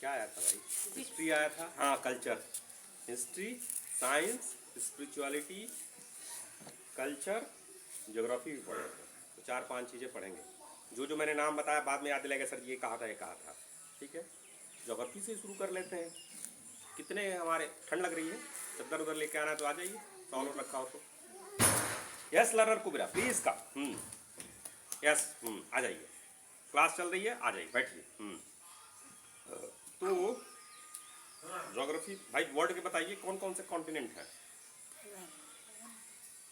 क्या आया था भाई, हिस्ट्री आया था, हाँ culture, history, science, spirituality, culture, geography भी पढ़े थे। तो 4-5 चीज़ें पढ़ेंगे। जो मैंने नाम बताया बाद में याद दिलाएगा सर ये कहा था ये कहा था। ठीक है, ज्योग्राफी से शुरू कर लेते हैं। कितने हमारे ठंड लग रही है, चद्दर उधर लेके आना तो आ जाइए, सॉल्व रखा हो तो। यस लर्नर कुबेरा प्लीज का यस आ जाइए, क्लास चल रही है, आ जाइए बैठिए। तो ज्योग्राफी भाई वर्ल्ड के बताइए कौन कौन से कॉन्टिनेंट है।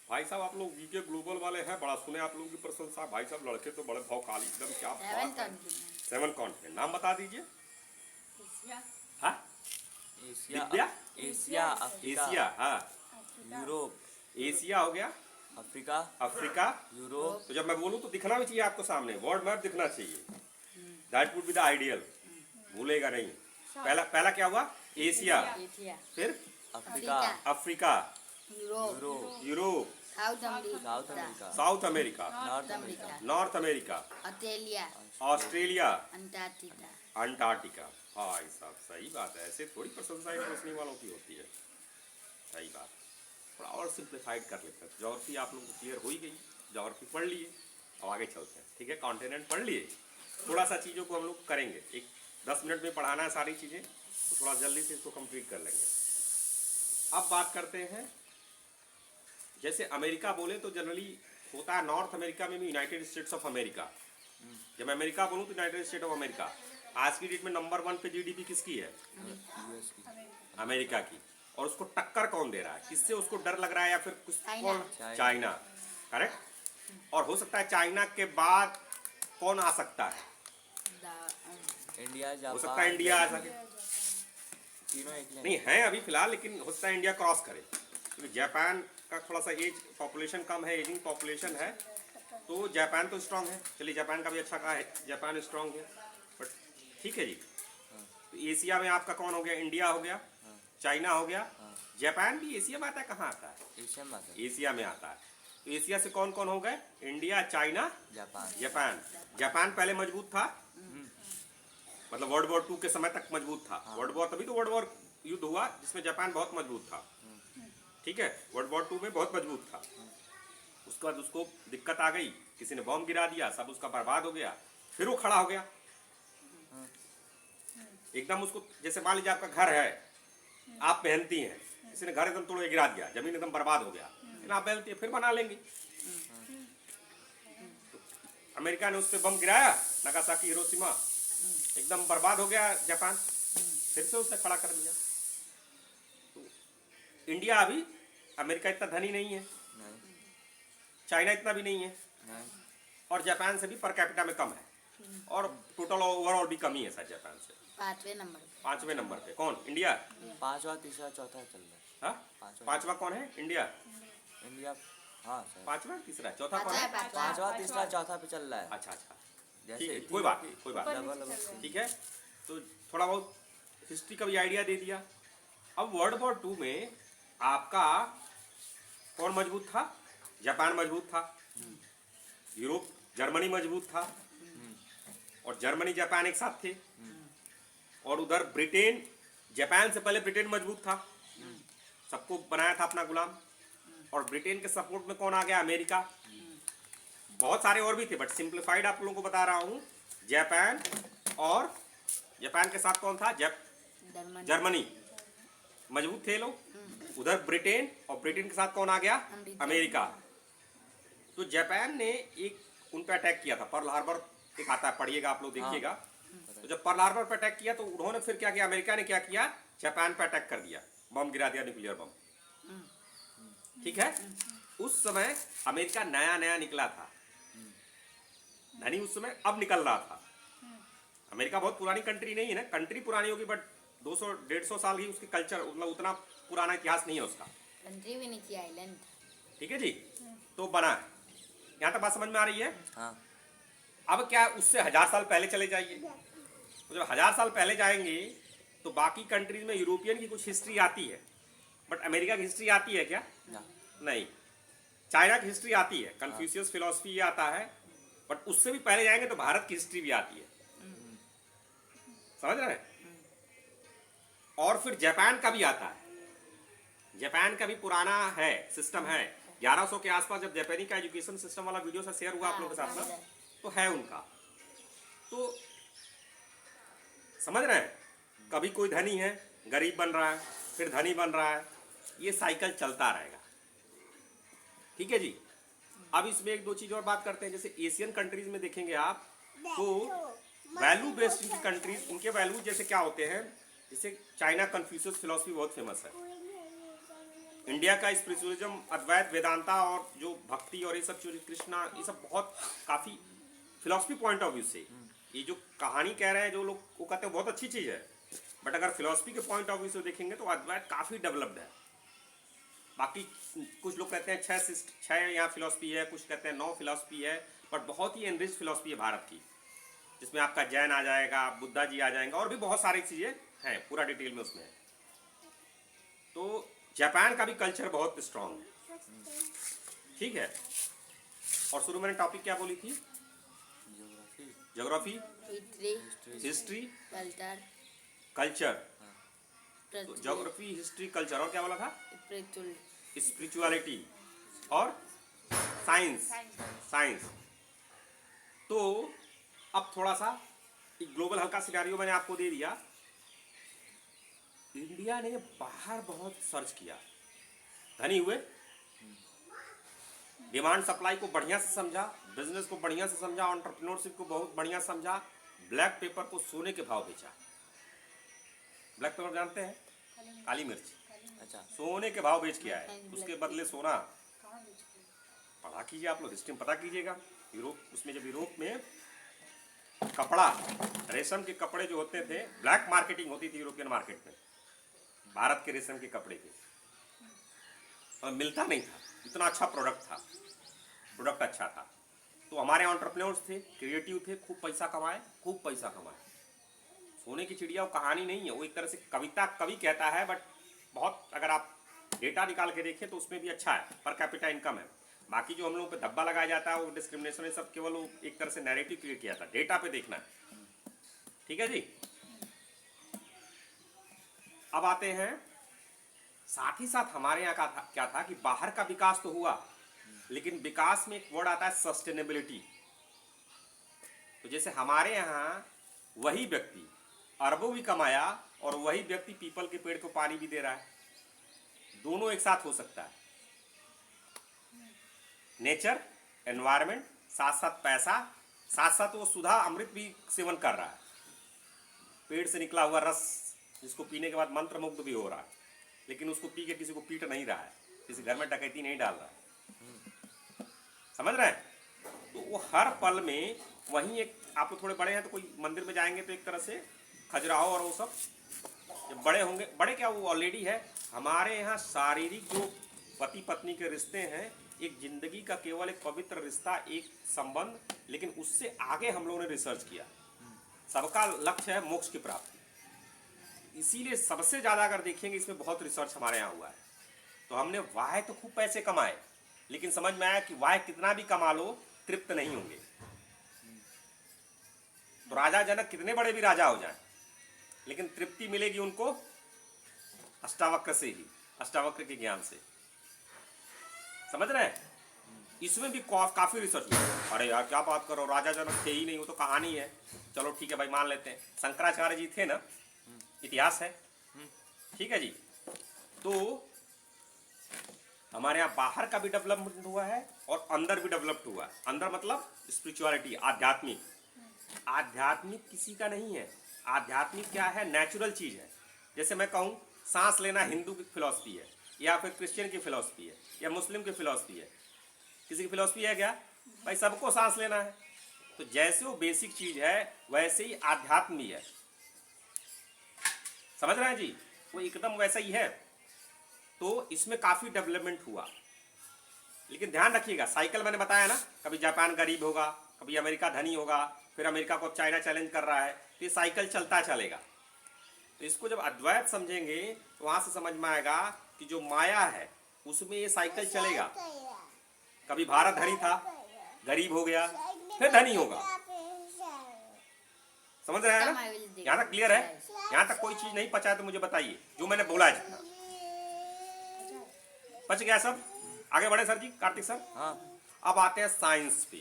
भाई साहब आप लोग वीके ग्लोबल वाले हैं, बड़ा सुने आप लोगों की प्रशंसा। भाई साहब लड़के तो बड़े भौकाली एकदम, क्या बात है। 7 कॉन्टिनेंट नाम बता दीजिए। हाँ एशिया, एशिया, एशिया, हाँ यूरोप, एशिया हो गया, अफ्रीका, अफ्रीका, यूरोप। तो जब मैं बोलूँ तो दिखना भी चाहिए आपको सामने, वर्ल्ड मैप दिखना चाहिए। That would be the ideal, भूलेगा नहीं। पहला पहला क्या हुआ, एशिया, फिर Africa, Africa, Europe, Europe, south America, south America, north America, north America, Australia, Australia, Antarctica. Antarctica. हाँ साहब सही बात है, ऐसे थोड़ी प्रशंसा रोशनी वालों की होती है। सही बात, थोड़ा और सिंप्लीफाइड कर लेते हैं। ज्योग्राफी आप लोगों को क्लियर हो ही गई, ज्योग्राफी पढ़ लिए, अब आगे चलते हैं। ठीक है, कॉन्टिनेंट पढ़ लिए, थोड़ा सा चीज़ों को हम लोग करेंगे। एक 10 मिनट में पढ़ाना है सारी चीज़ें, तो थोड़ा जल्दी से इसको कंप्लीट कर लेंगे। अब बात करते हैं, जैसे अमेरिका बोले तो जनरली होता है नॉर्थ अमेरिका में भी यूनाइटेड स्टेट्स ऑफ अमेरिका। जब अमेरिका बोलूँ तो यूनाइटेड स्टेट ऑफ अमेरिका। आज की डेट में नंबर 1 पे जीडीपी किसकी है, यूएस की, अमेरिका की। और उसको टक्कर कौन दे रहा है, किससे उसको डर लग रहा है, या फिर कुछ कौन, चाइना, करेक्ट। और हो सकता है चाइना के बाद कौन आ सकता है, इंडिया, जापान, हो सकता है इंडिया आ सके, तीनों एक नहीं है अभी फिलहाल, लेकिन हो सकता है इंडिया क्रॉस करे, क्योंकि जापान का थोड़ा सा एज पॉपुलेशन कम है, एजिंग पॉपुलेशन है, तो जापान तो स्ट्रांग है। चलिए जापान का भी अच्छा कहा है, जापान स्ट्रांग है, बट ठीक है जी। तो एशिया में आपका कौन हो गया, इंडिया हो गया, चाइना हो गया, जापान भी एशिया में आता है, कहाँ आता है, एशिया में आता है, एशिया में आता है। तो एशिया से कौन कौन हो गए, India, China, Japan. Japan. Japan पहले मजबूत था, मतलब वर्ल्ड वॉर 2 के समय तक मजबूत था। वर्ल्ड वॉर, तभी तो वर्ल्ड वॉर युद्ध हुआ जिसमें जापान बहुत मजबूत था। ठीक है, वर्ल्ड वॉर 2 में बहुत मजबूत था। उसके बाद उसको दिक्कत आ गई, किसी ने बॉम्ब गिरा दिया, सब उसका बर्बाद हो गया, फिर वो खड़ा हो गया एकदम। उसको जैसे मान लीजिए आपका घर है, आप मेहनती हैं, किसी ने घर एकदम तोड़ के गिरा दिया, जमीन एकदम बर्बाद हो गया, लेकिन आप मेहनती हैं, फिर बना लेंगे। तो अमेरिका ने उस पर बम गिराया, नागासाकी, हिरोशिमा, एकदम बर्बाद हो गया जापान, फिर से उसने खड़ा कर दिया। तो इंडिया अभी, अमेरिका इतना धनी नहीं है, चाइना इतना भी नहीं है, और जापान से भी पर कैपिटा में कम है, और टोटल ओवरऑल भी कम ही है सर जापान से। 5वें नंबर पे कौन, इंडिया। 5वां, तीसरा, चौथा चल रहा है। हाँ 5वां कौन है, इंडिया। इंडिया, हाँ सर, 5वां, तीसरा, चौथा कौन है, 5वां, तीसरा, चौथा पे चल रहा है। अच्छा अच्छा, ठीक है, कोई बात नहीं, कोई बात नहीं, ठीक है। तो थोड़ा बहुत हिस्ट्री का भी आइडिया दे दिया। अब वर्ल्ड वॉर 2 में आपका कौन मजबूत था, जापान मजबूत था, यूरोप, जर्मनी मजबूत था, और जर्मनी जापान एक साथ थे, और उधर ब्रिटेन, जापान से पहले ब्रिटेन मजबूत था, सबको बनाया था अपना गुलाम, और ब्रिटेन के सपोर्ट में कौन आ गया, अमेरिका। बहुत सारे और भी थे, बट सिंप्लीफाइड आप लोगों को बता रहा हूँ। जापान, और जापान के साथ कौन था, जर्मनी, मजबूत थे लोग। उधर ब्रिटेन, और ब्रिटेन के साथ कौन आ गया, अमेरिका। तो जापान ने एक उन पर अटैक किया था, पर्ल हार्बर एक आता है, पढ़िएगा आप लोग, देखिएगा। तो जब पर्ल हार्बर पर अटैक किया तो उन्होंने फिर क्या किया, अमेरिका ने क्या किया, जापान पर अटैक कर दिया, बम गिरा दिया, न्यूक्लियर बम। ठीक है, उस समय अमेरिका नया नया निकला था, धनी उस समय अब निकल रहा था। अमेरिका बहुत पुरानी कंट्री नहीं है ना, कंट्री पुरानी होगी बट 200-150 साल ही उसकी कल्चर, मतलब उतना पुराना इतिहास नहीं है उसका, कंट्री भी नहीं थी, आइलैंड। ठीक है जी, तो बना है। यहाँ तक बात समझ में आ रही है। हाँ। अब क्या, उससे 1000 साल पहले चले जाइए, तो जब 1000 साल पहले जाएंगे तो बाकी कंट्रीज में यूरोपियन की कुछ हिस्ट्री आती है, बट अमेरिका की हिस्ट्री आती है क्या, नहीं। चाइना की हिस्ट्री आती है, कन्फ्यूशियस फिलॉसफी ये आता है, बट उससे भी पहले जाएंगे तो भारत की हिस्ट्री भी आती है, समझ रहे हैं। और फिर जापान का भी आता है। जापान का भी पुराना है, सिस्टम है। 1100 के आसपास जब जापानी का एजुकेशन सिस्टम वाला वीडियो से शेयर हुआ आप लोगों के साथ में, तो है उनका। तो समझ रहे हैं, कभी कोई धनी है, गरीब बन रहा है, फिर धनी बन रहा है, ये साइकिल चलता रहेगा। ठीक है जी। अब इसमें एक दो चीज और बात करते हैं। जैसे एशियन कंट्रीज में देखेंगे आप, तो वैल्यू बेस्ड की कंट्रीज, उनके वैल्यू जैसे क्या होते हैं, जैसे चाइना कन्फ्यूशियस फिलॉसफी बहुत फेमस है। इंडिया का स्पिरिचुअलिज्म, अद्वैत, वेदांता और जो भक्ति और ये सब जो कृष्णा, ये सब बहुत काफी फिलॉसफी पॉइंट ऑफ व्यू से, ये जो कहानी कह रहे हैं जो लोग, वो कहते हैं बहुत अच्छी चीज है, बट अगर फिलॉसफी के पॉइंट ऑफ व्यू से देखेंगे तो अद्वैत काफी डेवलप्ड है। बाकी कुछ लोग कहते हैं 6 यहाँ फिलॉसफी है, कुछ कहते हैं 9 फिलॉसफी है, बट बहुत ही एनरिच फिलॉसफी है भारत की, जिसमें आपका जैन आ जाएगा, बुद्धा जी आ जाएंगे, और भी बहुत सारी चीजें हैं, पूरा डिटेल में उसमें है। तो जापान का भी कल्चर बहुत स्ट्रांग है। ठीक है। और शुरू मैंने टॉपिक क्या बोली थी? Geography, history, culture. तो ज्योग्राफी, हिस्ट्री, कल्चर, और क्या बोला था? स्पिरिचुअलिटी और साइंस। तो अब थोड़ा सा एक ग्लोबल हल्का सिनेरियो मैंने आपको दे दिया। इंडिया ने बाहर बहुत सर्च किया, धनी हुए, डिमांड सप्लाई को बढ़िया से समझा, बिजनेस को बढ़िया से समझा, एंटरप्रेन्योरशिप को बहुत बढ़िया समझा, ब्लैक पेपर को सोने के भाव बेचा। ब्लैक पेपर जानते हैं? काली मिर्च। अच्छा। सोने के भाव बेच के आए, उसके बदले सोना। पढ़ा कीजिए आप लोग, हिस्ट्री में पता कीजिएगा। यूरोप, उसमें जब यूरोप में कपड़ा, रेशम के कपड़े जो होते थे, ब्लैक मार्केटिंग होती थी यूरोपियन मार्केट में भारत के रेशम के कपड़े की, और मिलता नहीं था, इतना अच्छा प्रोडक्ट था, प्रोडक्ट अच्छा था। तो हमारे एंटरप्रेन्योर्स थे, क्रिएटिव थे, खूब पैसा कमाए। सोने की चिड़िया वो कहानी नहीं है, वो एक तरह से कविता कवि कहता है, बट बहुत अगर आप डेटा निकाल के देखें तो उसमें भी अच्छा है, पर कैपिटा इनकम है। बाकी जो हम लोगों पे धब्बा लगाया जाता है, वो डिस्क्रिमिनेशन, ये सब केवल वो एक तरह से नैरेटिव क्रिएट किया था, डेटा पे देखना है। ठीक है जी। अब आते हैं, साथ ही साथ हमारे यहाँ का क्या था कि बाहर का विकास तो हुआ, लेकिन विकास में एक वर्ड आता है सस्टेनेबिलिटी। तो जैसे हमारे यहाँ वही व्यक्ति अरबों भी कमाया और वही व्यक्ति पीपल के पेड़ को पानी भी दे रहा है, दोनों एक साथ हो सकता है। नेचर, एनवायरनमेंट, साथ साथ पैसा, साथ साथ वो सुधा अमृत भी सेवन कर रहा है, पेड़ से निकला हुआ रस जिसको पीने के बाद मंत्र मुग्ध भी हो रहा है, लेकिन उसको पी के किसी को पीट नहीं रहा है, किसी घर में डकैती नहीं डाल रहा है। समझ रहे हैं? तो वो हर पल में वहीं एक, आप लोग थोड़े बड़े हैं तो कोई मंदिर में जाएंगे तो एक तरह से खजुराहो और वो सब जब बड़े होंगे, बड़े क्या वो ऑलरेडी है। हमारे यहाँ शारीरिक जो पति पत्नी के रिश्ते हैं, एक जिंदगी का केवल एक पवित्र रिश्ता, एक संबंध, लेकिन उससे आगे हम लोगों ने रिसर्च किया। सबका लक्ष्य है मोक्ष की प्राप्ति, इसीलिए सबसे ज्यादा अगर देखेंगे इसमें बहुत रिसर्च हमारे यहाँ हुआ है। तो हमने वाह तो खूब पैसे कमाए, लेकिन समझ में आया कि वाह कितना भी कमा लो तृप्त नहीं होंगे। तो राजा जनक कितने बड़े भी राजा हो जाएं, लेकिन तृप्ति मिलेगी उनको अष्टावक्र से ही, अष्टावक्र के ज्ञान से। समझ रहे हैं? इसमें भी काफी रिसर्च हुआ। अरे यार क्या बात करो, राजा जनक थे ही नहीं, वो तो कहानी है। चलो ठीक है भाई, मान लेते हैं शंकराचार्य जी थे ना, इतिहास है। ठीक है जी। तो हमारे यहाँ बाहर का भी डेवलपमेंट हुआ है और अंदर भी डेवलप्ड हुआ है। अंदर मतलब स्पिरिचुअलिटी, आध्यात्मिक। आध्यात्मिक किसी का नहीं है, आध्यात्मिक क्या है? नेचुरल चीज है। जैसे मैं कहूँ सांस लेना हिंदू की फिलॉसफी है, या फिर क्रिश्चियन की फिलॉसफी है, या मुस्लिम की फिलॉसफी है। किसी की फिलॉसफी है क्या भाई? सबको सांस लेना है। तो जैसे वो बेसिक चीज है वैसे ही आध्यात्म भी है। समझ रहे हैं जी? वो एकदम वैसा ही है। तो इसमें काफी डेवलपमेंट हुआ, लेकिन ध्यान रखिएगा, साइकिल मैंने बताया ना, कभी जापान गरीब होगा, कभी अमेरिका धनी होगा, फिर अमेरिका को चाइना चैलेंज कर रहा है, तो ये साइकिल चलता चलेगा। तो इसको जब अद्वैत समझेंगे तो वहां से समझ में आएगा कि जो माया है उसमें ये साइकिल चलेगा। कभी भारत धनी था, गरीब हो गया, फिर धनी होगा। समझ रहे हैं Come, ना? I will dig. यहाँ तक क्लियर है? Yes. यहाँ तक कोई चीज नहीं पचा है तो मुझे बताइए, जो मैंने बोला है जितना पच गया सब। आगे बढ़े सर जी, कार्तिक सर। हाँ अब आते हैं साइंस पे।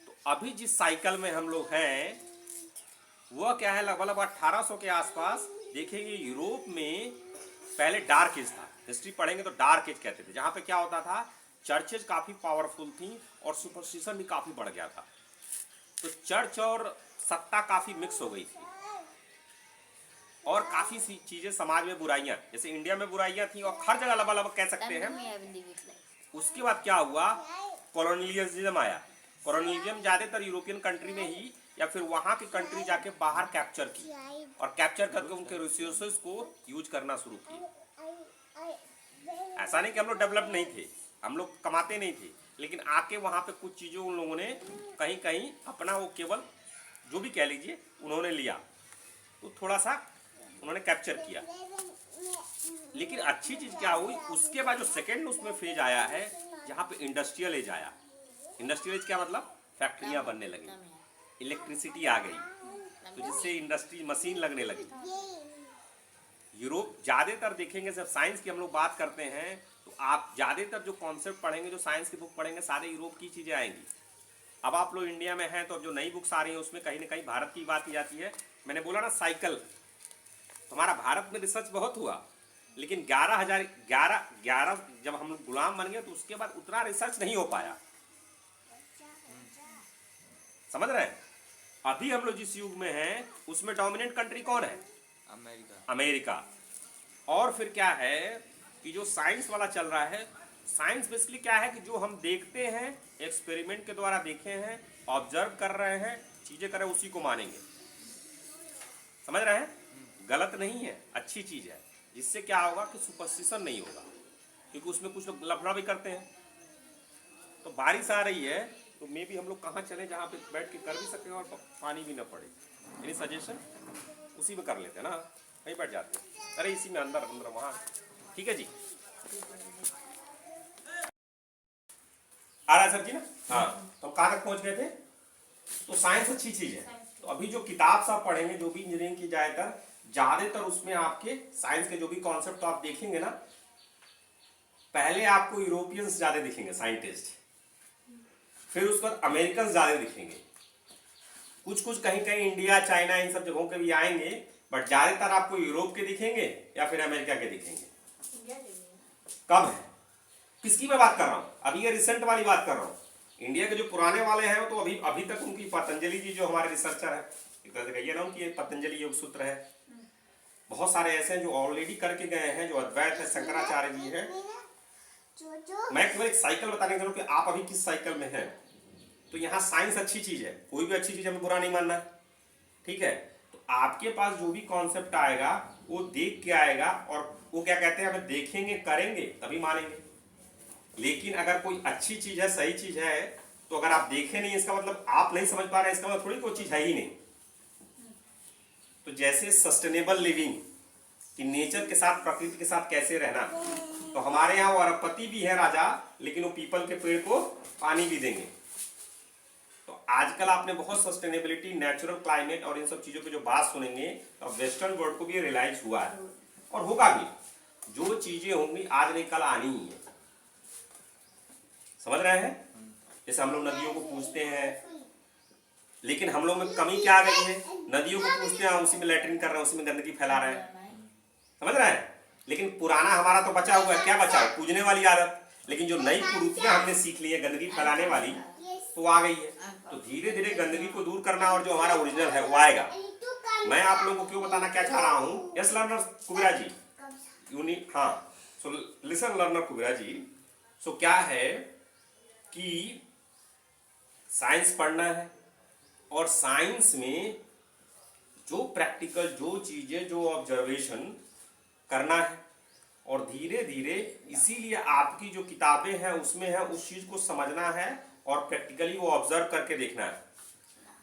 तो अभी जिस साइकिल में हम लोग हैं वह क्या है, लगभग 1800 के आसपास देखेंगे यूरोप में पहले डार्क एज था। हिस्ट्री पढ़ेंगे तो डार्क एज कहते थे, जहां पे क्या होता था, चर्चेज काफी पावरफुल थी और सुपरस्टिशन भी काफी बढ़ गया था। तो चर्च और सत्ता काफी मिक्स हो गई थी और काफी सी चीजें समाज में बुराइयां, जैसे इंडिया में बुराइयां थी और हर जगह लगभग कह सकते Come हैं। to me, I will dig it like. उसके बाद क्या हुआ, कॉलोनियलिज्म आया। कॉलोनियलिज्म ज्यादातर यूरोपियन कंट्री में ही या फिर वहां की कंट्री जाके बाहर कैप्चर की और कैप्चर करके उनके रिसोर्सेज को यूज करना शुरू किए। ऐसा नहीं कि हम लोग डेवलप नहीं थे, हम लोग कमाते नहीं थे, लेकिन आके वहां पे कुछ चीजें उन लोगों ने कहीं कहीं अपना वो केवल जो भी कह लीजिए उन्होंने लिया, तो थोड़ा सा उन्होंने कैप्चर किया। लेकिन अच्छी चीज क्या हुई, उसके बाद जो सेकेंड उसमें फेज आया है जहाँ पे इंडस्ट्रियल एज आया। इंडस्ट्रियल एज क्या मतलब, फैक्ट्रियां बनने लगी, Come here. इलेक्ट्रिसिटी आ गई, तो जिससे इंडस्ट्री मशीन लगने लगी। यूरोप ज्यादातर देखेंगे, जब साइंस की हम लोग बात करते हैं तो आप ज्यादातर जो कॉन्सेप्ट पढ़ेंगे, जो साइंस की बुक पढ़ेंगे, सारे यूरोप की चीजें आएंगी। अब आप लोग इंडिया में हैं तो जो नई बुक्स आ रही हैं उसमें कहीं ना कहीं भारत की बात की जाती है। मैंने बोला ना साइकिल, हमारा भारत में रिसर्च बहुत हुआ, लेकिन 11 जब हम लोग गुलाम बन गए तो उसके बाद उतना रिसर्च नहीं हो पाया। समझ रहे हैं? अभी हम लोग जिस युग में हैं उसमें डोमिनेंट कंट्री कौन है, अमेरिका। अमेरिका। और फिर क्या है कि जो साइंस वाला चल रहा है, साइंस बेसिकली क्या है कि जो हम देखते हैं, एक्सपेरिमेंट के द्वारा देखे हैं, ऑब्जर्व कर रहे हैं, चीजें कर रहे हैं, उसी को मानेंगे। समझ रहे हैं? गलत नहीं है, अच्छी चीज है, जिससे क्या होगा कि सुपरस्टिशन नहीं होगा, क्योंकि उसमें कुछ लोग लफड़ा भी करते हैं। तो बारिश आ रही है तो मे भी हम लोग कहाँ चले जहाँ पे बैठ के कर भी सकें और पानी भी ना पड़े। Any suggestion? उसी में कर लेते हैं ना, वहीं बैठ जाते हैं। अरे इसी में अंदर वहाँ, ठीक है जी। आ रहा है सर जी ना? हाँ, तो कहाँ तक पहुँच गए थे? तो साइंस अच्छी चीज है। तो अभी जो किताब से आप पढ़ेंगे, जो भी इंजीनियरिंग की ज्यादातर उसमें आपके साइंस के जो भी कॉन्सेप्ट तो आप देखेंगे ना, पहले आपको यूरोपियंस ज्यादा दिखेंगे साइंटिस्ट, फिर उसके बाद अमेरिकन ज्यादा दिखेंगे, कुछ कहीं कहीं इंडिया, चाइना, इन सब जगहों के भी आएंगे, बट ज्यादातर आपको यूरोप के दिखेंगे या फिर अमेरिका के दिखेंगे। कब है, किसकी मैं बात कर रहा हूं, अभी ये रिसेंट वाली बात कर रहा हूं। इंडिया के जो पुराने वाले हैं तो अभी तक उनकी पतंजलि जी जो हमारे रिसर्चर है, एक तरह से कहिए ना उनकी पतंजलि योग सूत्र है, बहुत सारे ऐसे हैं जो ऑलरेडी करके गए हैं, जो अद्वैत है, शंकराचार्य जी है। मैं केवल एक साइकिल बताने के लिए कि आप अभी किस साइकिल में हैं। तो यहाँ साइंस अच्छी चीज है, कोई भी अच्छी चीज हमें बुरा नहीं मानना है, ठीक है। तो आपके पास जो भी कॉन्सेप्ट आएगा वो देख के आएगा, और वो क्या कहते हैं, हमें देखेंगे, करेंगे तभी मानेंगे। लेकिन अगर कोई अच्छी चीज है, सही चीज है, तो अगर आप देखें नहीं, इसका मतलब आप नहीं समझ पा रहे हैं, इसका मतलब थोड़ी कोई चीज है ही नहीं। तो जैसे सस्टेनेबल लिविंग कि नेचर के साथ, प्रकृति के साथ कैसे रहना, तो हमारे यहाँ वो अरबपति भी है राजा, लेकिन वो पीपल के पेड़ को पानी भी देंगे। तो आजकल आपने बहुत सस्टेनेबिलिटी, नेचुरल क्लाइमेट और इन सब चीजों पे जो बात सुनेंगे, तो वेस्टर्न वर्ल्ड को भी रियलाइज हुआ है और होगा भी। जो चीजें होंगी आज नहीं कल आनी ही है, समझ रहे हैं? जैसे हम लोग नदियों को पूछते हैं, लेकिन हम लोग में कमी क्या आ गई है, नदियों को पूछते हैं, उसी में लैट्रिन कर रहे हैं, उसी में गंदगी फैला रहे हैं, समझ रहे हैं? लेकिन पुराना हमारा तो बचा हुआ है, क्या बचा है, पूजने वाली आदत। लेकिन जो नई कुरीतियां हमने सीख ली है गंदगी फैलाने वाली, तो आ गई है। तो धीरे धीरे गंदगी को दूर करना और जो हमारा ओरिजिनल है वो आएगा। मैं आप लोगों को क्यों बताना क्या चाह रहा हूँ, यस लर्नर कुबेरा जी, यूनिट, हाँ, सो लिसन लर्नर कुबेरा जी। सो क्या है कि साइंस पढ़ना है, और साइंस में जो प्रैक्टिकल, जो चीजें, जो ऑब्जर्वेशन करना है, और धीरे धीरे, इसीलिए आपकी जो किताबें हैं उसमें है, उस चीज को समझना है और प्रैक्टिकली वो ऑब्जर्व करके देखना है।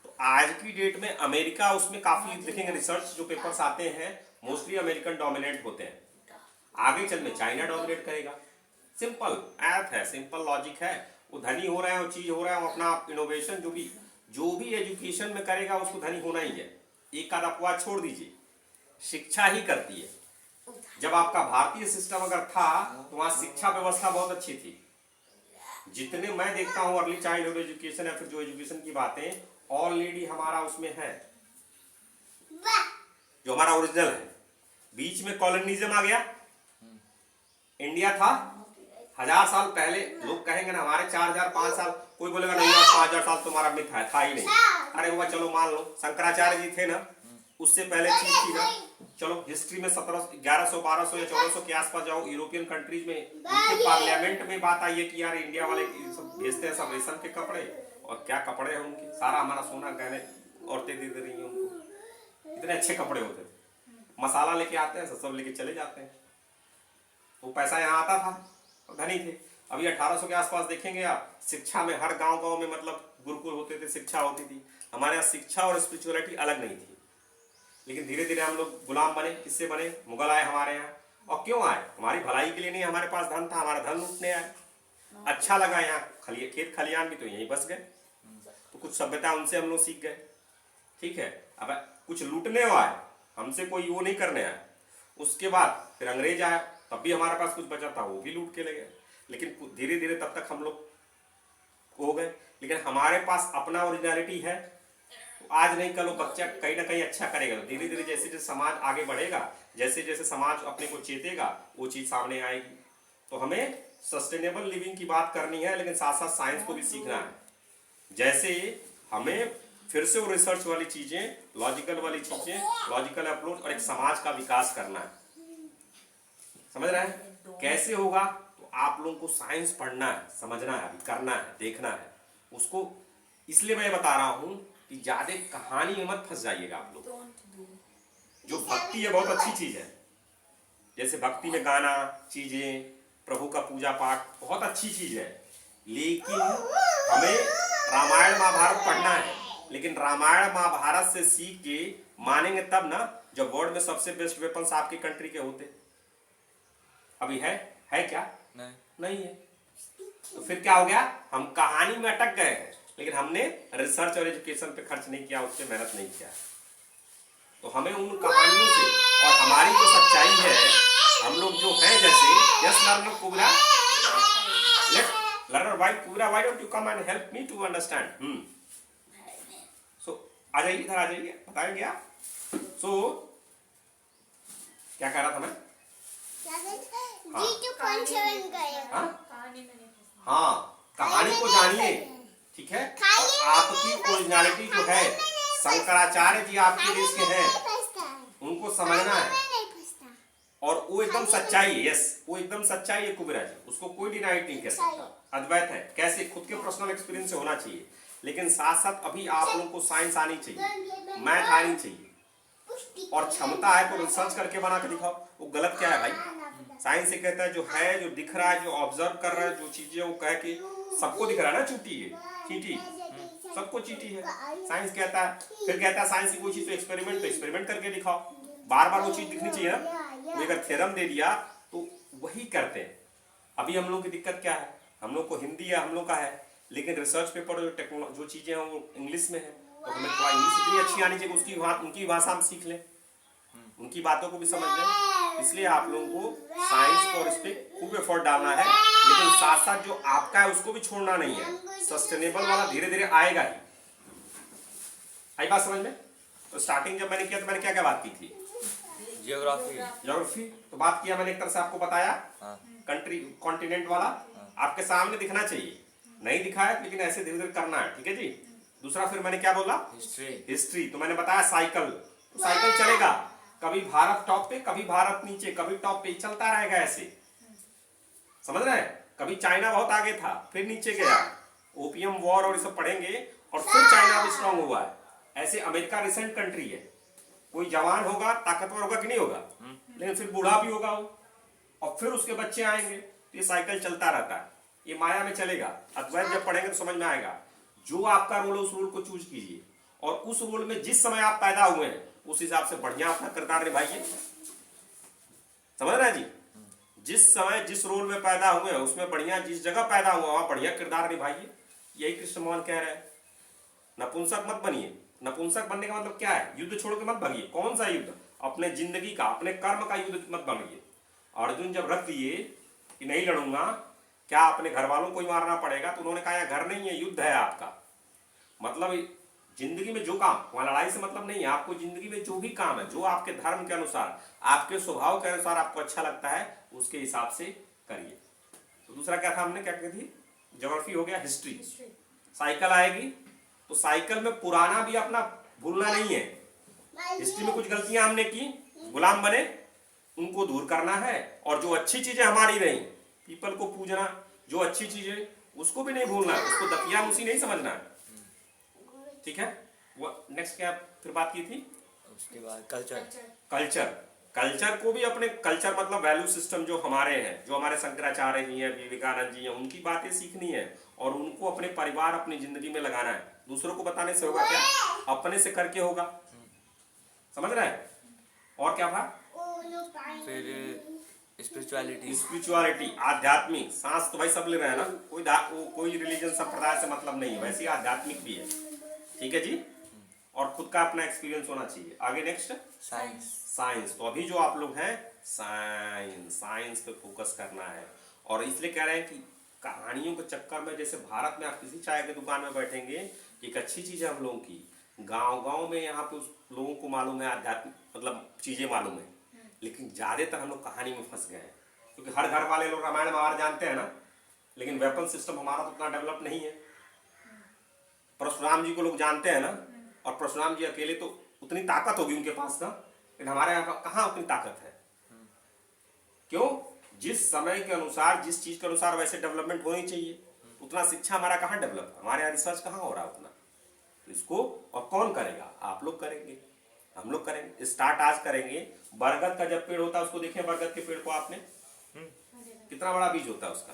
तो आज की डेट में अमेरिका, उसमें काफी देखेंगे रिसर्च जो पेपर्स आते हैं, मोस्टली अमेरिकन डोमिनेट होते हैं। आगे चल में चाइना डोमिनेट करेगा। सिंपल ऐप है, सिंपल लॉजिक है, वो धनी हो रहे हैं, वो चीज हो रहा है, वो अपना इनोवेशन जो भी जो भी एजुकेशन में करेगा उसको धनी होना ही है। एक आध अपवाद छोड़ दीजिए, शिक्षा ही करती है। जब आपका भारतीय सिस्टम अगर था तो वहां शिक्षा व्यवस्था बहुत अच्छी थी। जितने मैं देखता हूँ अर्ली चाइल्डहुड एजुकेशन या फिर जो एजुकेशन की बातें ऑलरेडी हमारा उसमें है, जो हमारा ओरिजिनल है। बीच में कॉलोनिज्म आ गया, इंडिया था 1000 साल पहले। लोग कहेंगे ना हमारे 4000 5 साल, कोई बोलेगा नहीं 5000 साल तुम्हारा मिथ है, था ही नहीं। अरे हुआ चलो मान लो शंकराचार्य जी थे ना, उससे पहले चीज थी ना। चलो हिस्ट्री में 1100 1200 या 1400 के आसपास जाओ, यूरोपियन कंट्रीज में उनके पार्लियामेंट में बात आई है कि यार इंडिया वाले सब भेजते हैं सब रेशम के कपड़े, और क्या कपड़े हैं उनके, सारा हमारा सोना गहने औरतें दे रही हैं उनको। इतने अच्छे कपड़े होते थे, मसाला लेके आते हैं सब लेके चले जाते हैं। वो पैसा यहाँ आता था और धनी थे। अभी 1800 के आसपास देखेंगे आप, शिक्षा में हर गांव में मतलब गुरुकुल होते थे, शिक्षा होती थी। हमारे यहाँ शिक्षा और स्पिरिचुअलिटी अलग नहीं थी, लेकिन धीरे धीरे हम लोग गुलाम बने। किससे बने? मुगल आए हमारे यहाँ। और क्यों आए? हमारी भलाई के लिए नहीं, हमारे पास धन था, हमारा धन लूटने आए। अच्छा लगा यहाँ खेत खलियान भी, तो यहीं बस गए। तो कुछ सभ्यता उनसे हम लोग सीख गए, ठीक है। अब कुछ लूटने आए, हमसे कोई वो नहीं करने आए। उसके बाद फिर अंग्रेज आया, तब भी हमारे पास कुछ बचा था, वो भी लूट के ले गए। लेकिन धीरे धीरे तब तक हम लोग हो गए। लेकिन हमारे पास अपना ओरिजिनलिटी है, तो आज नहीं कल वो बच्चा कहीं ना कहीं अच्छा करेगा। तो धीरे धीरे जैसे जैसे समाज आगे बढ़ेगा, जैसे जैसे समाज अपने को चेतेगा, वो चीज सामने आएगी। तो हमें सस्टेनेबल लिविंग की बात करनी है, लेकिन साथ साथ साइंस को भी सीखना है। जैसे हमें फिर से वो रिसर्च वाली चीजें, लॉजिकल वाली चीजें, लॉजिकल अप्रोच और एक समाज का विकास करना है। समझ रहे हैं कैसे होगा? तो आप लोगों को साइंस पढ़ना है, समझना है, करना है, देखना है उसको। इसलिए मैं बता रहा हूं कि ज्यादा कहानी में मत फंस जाइएगा आप लोग। जो भक्ति है बहुत अच्छी चीज है, जैसे भक्ति में गाना, चीजें, प्रभु का पूजा पाठ बहुत अच्छी चीज है। लेकिन हमें रामायण महाभारत पढ़ना है। लेकिन रामायण महाभारत से सीख के मानेंगे तब ना, जब वर्ल्ड में सबसे बेस्ट वेपन्स आपकी कंट्री के होते। अभी है क्या? नहीं है। तो फिर क्या हो गया? हम कहानी में अटक गए हैं, लेकिन हमने रिसर्च और एजुकेशन पे खर्च नहीं किया, उस पर मेहनत नहीं किया। तो हमें उन कहानियों से, और हमारी जो सच्चाई है, हम लोग जो है, जैसे yes learner Kubra, learner why Kubra, why don't you come and help me to understand. So आ जाइए, इधर आ जाइए, बताएंगे आप। सो क्या कह रहा था मैं? हाँ, कहानी को जानिए, ठीक है। और आपकी ओरिजिनलिटी जो है, शंकराचार्य जी आपके देश के हैं, उनको समझना है। और वो एकदम सच्चाई है, यस, वो एकदम सच्चाई है कुबेरा जी, उसको कोई डिनाई नहीं कर सकता। अद्वैत है, कैसे खुद के पर्सनल एक्सपीरियंस से होना चाहिए। लेकिन साथ साथ अभी आप लोगों को साइंस आनी चाहिए, मैथ आनी चाहिए, और क्षमता है तो रिसर्च करके बना के दिखाओ। वो गलत क्या है भाई? साइंस से कहता है जो है, जो दिख रहा है, जो ऑब्जर्व कर रहा है, जो चीजें वो कह के सबको दिख रहा है ना, चीटी है, चीटी सबको चीटी है। साइंस कहता है, फिर कहता है साइंस की कोई चीज तो एक्सपेरिमेंट करके दिखाओ। बार बार वो चीज दिखनी चाहिए ना। वो अगर थ्योरम दे दिया तो वही करते हैं। अभी हम लोग की दिक्कत क्या है? हम लोग को हिंदी है, हम लोग का है, लेकिन रिसर्च पेपर जो टेक्नोलॉजी जो चीजें हैं वो इंग्लिश में है। तो हमें थोड़ा इंग्लिश इतनी अच्छी आनी चाहिए, उनकी भाषा हम सीख लें, उनकी बातों को भी समझ लें। इसलिए आप लोगों को साइंस और इस पे खूब एफर्ट डालना है, लेकिन साथ साथ जो आपका है उसको भी छोड़ना नहीं है। सस्टेनेबल वाला धीरे धीरे आएगा ही। आई बात समझ में? तो स्टार्टिंग जब मैंने किया तो मैंने क्या क्या बात की थी? ज्योग्राफी तो बात किया मैंने, एक तरह से आपको बताया। कंट्री कॉन्टिनेंट वाला आपके सामने दिखना चाहिए, नहीं दिखा है, लेकिन ऐसे धीरे धीरे करना है, ठीक है जी। दूसरा फिर मैंने क्या बोला? हिस्ट्री तो मैंने बताया साइकिल, तो साइकिल चलेगा, कभी भारत टॉप पे, कभी भारत नीचे, कभी टॉप पे, चलता रहेगा ऐसे। समझ रहे हैं? कभी चाइना बहुत आगे था, फिर नीचे गया, ओपियम वॉर और ये सब पढ़ेंगे, और फिर चाइना भी स्ट्रांग हुआ है। ऐसे अमेरिका रिसेंट कंट्री है, कोई जवान होगा, ताकतवर होगा कि नहीं होगा, लेकिन फिर बूढ़ा भी होगा वो, और फिर उसके बच्चे आएंगे। तो ये साइकिल चलता रहता है, ये माया में चलेगा। अद्वैत जब पढ़ेंगे तो समझ में आएगा। जो आपका रोल है उस रोल को चूज कीजिए, और उस रोल में जिस समय आप पैदा हुए हैं उस हिसाब से बढ़िया अपना किरदार निभाइए। समझ रहे हैं जी? जिस समय जिस रोल में पैदा हुए हैं उसमें बढ़िया, जिस जगह पैदा हुआ वहां बढ़िया किरदार निभाइए। यही कृष्ण मोहन कह रहे हैं। नपुंसक मत बनिए। नपुंसक बनने का मतलब क्या है? युद्ध छोड़ के मत भागिए। कौन सा युद्ध? अपने जिंदगी का, अपने कर्म का युद्ध मत भागिए। अर्जुन जब रख दिए कि नहीं लड़ूंगा, क्या अपने घर वालों को ही मारना पड़ेगा, तो उन्होंने कहा यह घर नहीं है, युद्ध है आपका। मतलब जिंदगी में जो काम, वहां लड़ाई से मतलब नहीं है, आपको जिंदगी में जो भी काम है, जो आपके धर्म के अनुसार, आपके स्वभाव के अनुसार आपको अच्छा लगता है, उसके हिसाब से करिए। तो दूसरा क्या था हमने, क्या कही थी? ज्योग्राफी हो गया। हिस्ट्री, साइकिल आएगी तो साइकिल में पुराना भी अपना भूलना नहीं है। हिस्ट्री में कुछ गलतियां हमने की, गुलाम बने, उनको दूर करना है। और जो अच्छी चीजें हमारी रही, पीपल को पूजना, जो अच्छी चीजें, उसको भी नहीं भूलना है, उसको दकियानूसी नहीं समझना है। ठीक है। वो नेक्स्ट क्या फिर बात की थी? उसके बाद कल्चर। कल्चर, कल्चर को भी अपने, कल्चर मतलब वैल्यू सिस्टम जो हमारे हैं, जो हमारे शंकराचार्य जी हैं, विवेकानंद जी हैं, उनकी बातें सीखनी है और उनको अपने परिवार, अपनी जिंदगी में लगाना है। दूसरों को बताने से होगा क्या? अपने से करके होगा। समझ रहे हैं? और क्या था? फिर स्पिरिचुअलिटी। स्पिरिचुअलिटी, आध्यात्मिक। सांस तो भाई सब ले रहे हैं ना, कोई रिलीजन संप्रदाय से मतलब नहीं है, वैसे ही आध्यात्मिक भी है। ठीक है जी। और खुद का अपना एक्सपीरियंस होना चाहिए। आगे नेक्स्ट, साइंस। साइंस। तो अभी जो आप लोग हैं, साइंस पे फोकस करना है। और इसलिए कह रहे हैं कि कहानियों के चक्कर में, जैसे भारत में आप किसी चाय की दुकान में बैठेंगे, एक अच्छी चीज है हम लोगों की, गांव में यहाँ पे उस लोगों को मालूम है आध्यात्मिक मतलब चीजें मालूम है, लेकिन ज्यादातर हम लोग कहानी में फंस गए हैं। क्योंकि हर घर वाले लोग रामायण महाभारत जानते हैं ना, लेकिन वेपन सिस्टम हमारा तो उतना डेवलप नहीं है। परशुराम जी को लोग जानते हैं ना, और परशुराम जी अकेले तो उतनी ताकत होगी उनके पास ना, लेकिन हमारे यहाँ कहाँ उतनी ताकत है। क्यों? जिस समय के अनुसार, जिस चीज के अनुसार वैसे डेवलपमेंट होनी चाहिए, उतना शिक्षा हमारा कहाँ डेवलप, हमारे यहाँ रिसर्च कहाँ हो रहा है उतना। तो इसको और कौन करेगा? आप लोग करेंगे, हम लोग करेंगे। स्टार्ट आज करेंगे। बरगद का जब पेड़ होता है उसको देखें, बरगद के पेड़ को आपने, कितना बड़ा बीज होता है उसका,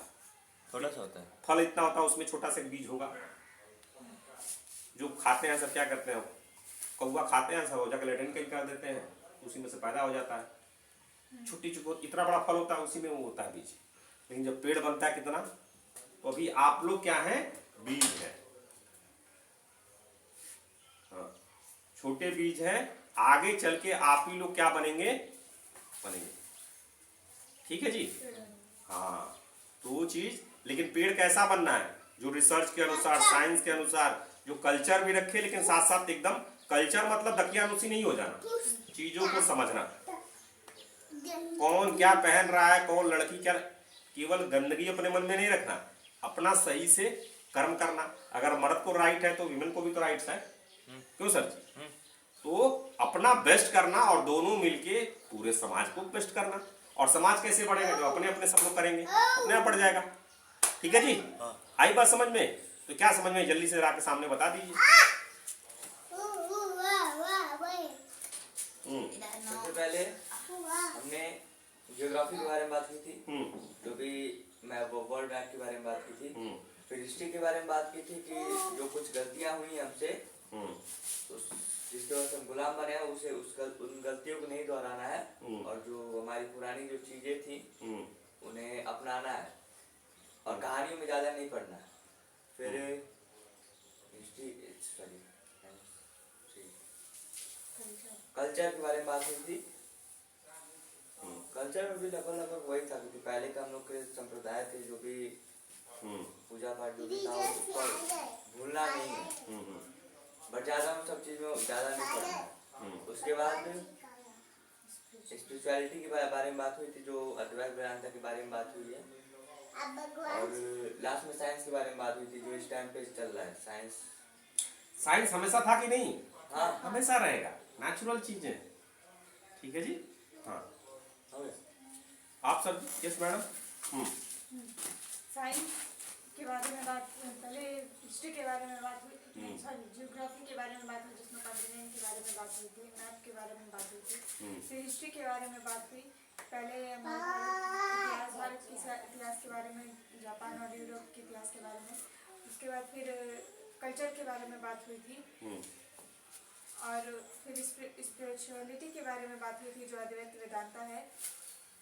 थोड़ा सा होता है, फल इतना होता है, उसमें छोटा सा बीज होगा। जो खाते हैं सब क्या करते हैं, कौवा खाते हैं सब, जाकर लेटरिन कहीं कर देते हैं, उसी में से पैदा हो जाता है। छोटी छोटी इतना बड़ा फल होता है, उसी में वो होता है बीज। लेकिन जब पेड़ बनता है कितना, तो अभी आप लोग क्या हैं? बीज है। हाँ, छोटे बीज हैं। आगे चल के आप ही लोग क्या बनेंगे? ठीक है जी। हाँ, तो वो चीज, लेकिन पेड़ कैसा बनना है? जो रिसर्च के अनुसार, साइंस के अनुसार, जो कल्चर भी रखे, लेकिन साथ साथ एकदम कल्चर मतलब दकियानुसी नहीं हो जाना, चीजों को समझना। कौन क्या पहन रहा है, कौन लड़की क्या, केवल गंदगी अपने मन में नहीं रखना, अपना सही से कर्म करना। अगर मर्द को राइट है तो विमेन को भी तो राइट्स है। क्यों सर जी? तो अपना बेस्ट करना और दोनों मिलके पूरे समाज को बेस्ट करना। और समाज कैसे बढ़ेगा? जो अपने अपने सब लोग करेंगे, अपने आप बढ़ जाएगा। ठीक है जी। आई बात समझ में? तो क्या समझ में, जल्दी से आके सामने बता दीजिए। सबसे पहले हमने ज्योग्राफी के बारे में बात की थी, जो भी मैं वर्ल्ड मैप के बारे में बात की थी। फिर हिस्ट्री के बारे में बात की थी कि जो कुछ गलतियां हुई हमसे, जिसके वजह से हम गुलाम बने हैं, उसे उन गलतियों को नहीं दोहराना है, और जो हमारी पुरानी जो चीजें थी उन्हें अपनाना है, और कहानियों में ज्यादा नहीं पढ़ना है। फिर कल्चर के बारे में बात हुई थी। कल्चर में भी लगभग वही था, क्योंकि पहले का हम लोग के संप्रदाय थे, जो भी पूजा पाठ जो भी था उसको भूलना नहीं है, बट ज्यादा हम सब चीज में ज्यादा नहीं पढ़ना है। उसके बाद स्पिरिचुअलिटी के बारे में बात हुई थी, जो अद्वैत वेदांत के बारे में बात हुई है। और लास्ट में साइंस के बारे में बात हुई थी, जो इस टाइम पे चल रहा है। साइंस हमेशा था कि नहीं? हाँ, हमेशा रहेगा, नेचुरल चीजें। ठीक है जी। हाँ, आप सर? Yes madam. साइंस के बारे में बात, पहले हिस्ट्री के बारे में बात हुई, सॉरी ज्योग्राफी के बारे में बात हुई, जिसमें कॉन्टिनेंट के बारे में बात हुई थी, मैप के बारे में बात हुई थी। फिर हिस्ट्री के बारे में बात हुई, पहले इतिहास, भारत के इतिहास के बारे में, जापान और यूरोप के इतिहास के बारे में। उसके बाद फिर कल्चर के बारे में बात हुई थी, और फिर स्पिरिचुअलिटी के बारे में बात हुई थी, जो अद्वैत वेदांता है,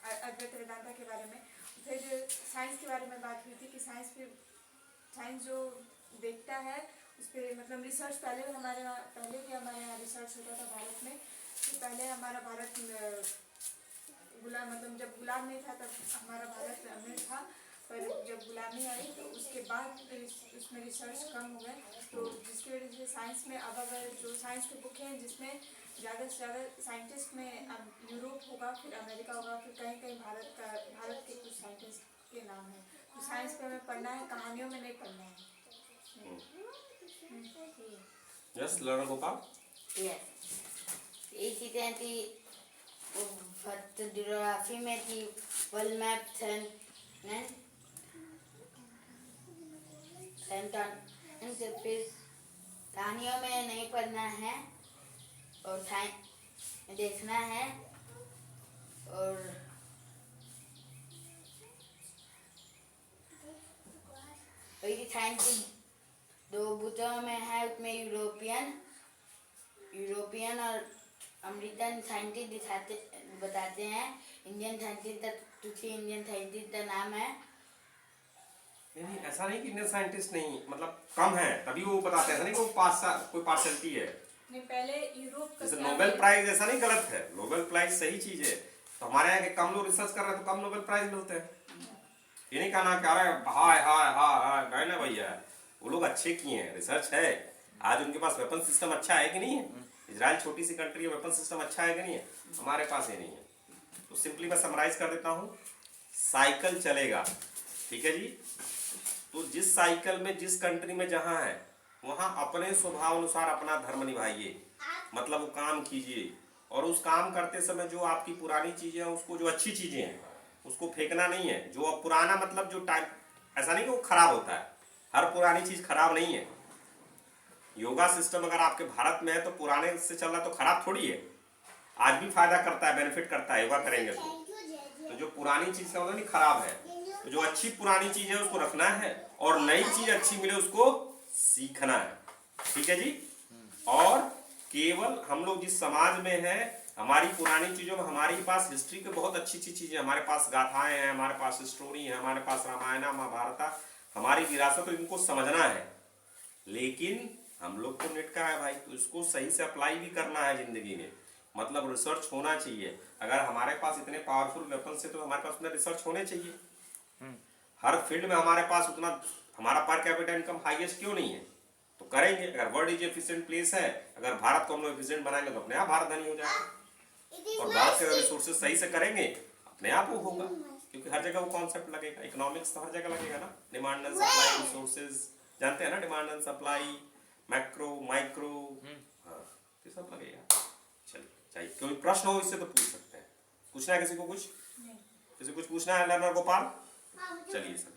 अद्वैत वेदांता के बारे में। फिर साइंस के बारे में बात हुई थी कि साइंस जो देखता है इस पर मतलब रिसर्च पहले भी हमारे यहाँ रिसर्च होता था भारत में। कि पहले हमारा भारत गुलाम मतलब जब गुलाम नहीं था तब हमारा भारत अमीर था, पर जब गुलामी आई तो उसके बाद उसमें रिसर्च कम हो गए। तो जिसकी वजह से साइंस में अब अगर जो साइंस की बुक हैं जिसमें ज़्यादा से ज़्यादा साइंटिस्ट में अब यूरोप होगा, फिर अमेरिका होगा, फिर कहीं कहीं भारत के कुछ साइंटिस्ट के नाम हैं। तो साइंस पे हमें पढ़ना है, कहानियों में नहीं पढ़ना है। Yes learner Gopal. ये चीज़ें थी फोटोग्राफी में थी, वर्ल्ड मैप फिर कहानियों में नहीं पढ़ना है और देखना है। और वही साइंस की दो बुतों में है, उसमें यूरोपियन और अमेरिकन साइंटिस्ट बताते हैं। इंडियन साइंटिस्ट का नाम है। नहीं ऐसा नहीं कि इंडियन साइंटिस्ट नहीं, मतलब कम है तभी वो बताते हैं, ऐसा नहीं कि कोई पार्शलिटी है। नहीं, पहले यूरोप का जैसे नोबेल प्राइज ऐसा नहीं गलत है, नोबेल प्राइज सही चीज है। तो हमारे यहाँ के कम लोग रिसर्च कर रहे हैं तो कम नोबेल प्राइज मिलते हैं। ये नहीं कहना कि अरे हाय हाय हाय हाय गए ना भैया, वो लोग अच्छे किए हैं, रिसर्च है। आज उनके पास वेपन सिस्टम अच्छा है कि नहीं है? इजराइल छोटी सी कंट्री है, वेपन सिस्टम अच्छा है कि नहीं है? हमारे पास ये नहीं है। तो सिंपली मैं समराइज कर देता हूँ, साइकिल चलेगा, ठीक है जी। तो जिस साइकिल में जिस कंट्री में जहाँ है वहाँ अपने स्वभाव अनुसार अपना धर्म निभाइए, मतलब वो काम कीजिए। और उस काम करते समय जो आपकी पुरानी चीजें हैं उसको, जो अच्छी चीजें हैं उसको फेंकना नहीं है। जो अब पुराना मतलब जो टाइम, ऐसा नहीं कि वो खराब होता है, हर पुरानी चीज खराब नहीं है। योगा सिस्टम अगर आपके भारत में है तो पुराने से चल रहा तो खराब थोड़ी है, आज भी फायदा करता है, बेनिफिट करता है योगा करेंगे तो जो पुरानी चीज का मतलब नहीं खराब है, तो जो अच्छी पुरानी चीज है उसको रखना है और नई चीज अच्छी मिले उसको सीखना है, ठीक है जी। और केवल हम लोग जिस समाज में है, हमारी पुरानी चीजों में हमारे पास हिस्ट्री के बहुत अच्छी अच्छी चीजें, हमारे पास गाथाएं हैं, हमारे पास स्टोरी है, हमारे पास रामायण महाभारत हमारी विरासत, तो इनको समझना है। लेकिन हम लोग को नेट का है भाई, तो इसको सही से अप्लाई भी करना है जिंदगी में, मतलब रिसर्च होना चाहिए। अगर हमारे पास इतने पावरफुल वेपन है तो हमारे पास उतना रिसर्च होने चाहिए। हर फील्ड में हमारे पास उतना, हमारा पर कैपिटा इनकम हाईएस्ट क्यों नहीं है? तो करेंगे। अगर वर्ल्ड इज एफिशिएंट प्लेस है, अगर भारत को हम लोग एफिशिएंट बनाएंगे तो अपने आप भारत धनी हो जाएगा। और भारत के रिसोर्सेज सही से करेंगे अपने आप वो होगा, क्योंकि हर जगह वो कॉन्सेप्ट लगेगा। इकोनॉमिक्स तो हर जगह लगेगा ना, डिमांड एंड सप्लाई, रिसोर्सेज जानते हैं ना, demand and supply, macro micro, हाँ ये सब लगेगा। चलिए, चाहिए कोई प्रश्न हो इससे तो पूछ सकते हैं। पूछना है किसी को कुछ? किसी कुछ पूछना है लर्नर गोपाल? चलिए सर।